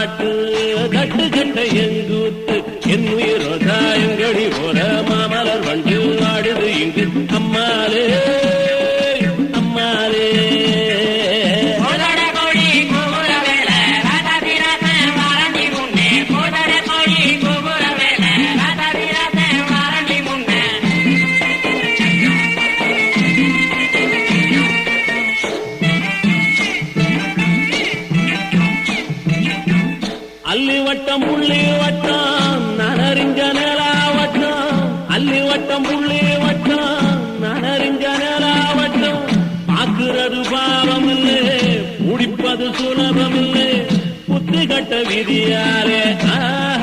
பாட்டு கட்டு கட்ட எங்கூத்து என்னுயிரோ தாயங்கடி போல மாமலர் வண்டு ஆடுது இங்கு அம்மாலே அம்மாலே அல்லி வட்டம் புள்ளி வட்டம் நனறிஞ்ச நிலாவட்டம் அல்லி வட்டம் புள்ளி வட்டம் நனறிஞ்ச நிலாவட்டம் பார்க்கிறது பாவம் இல்லை முடிப்பது சுலபம் இல்லை புத்தி கட்ட விதியாலே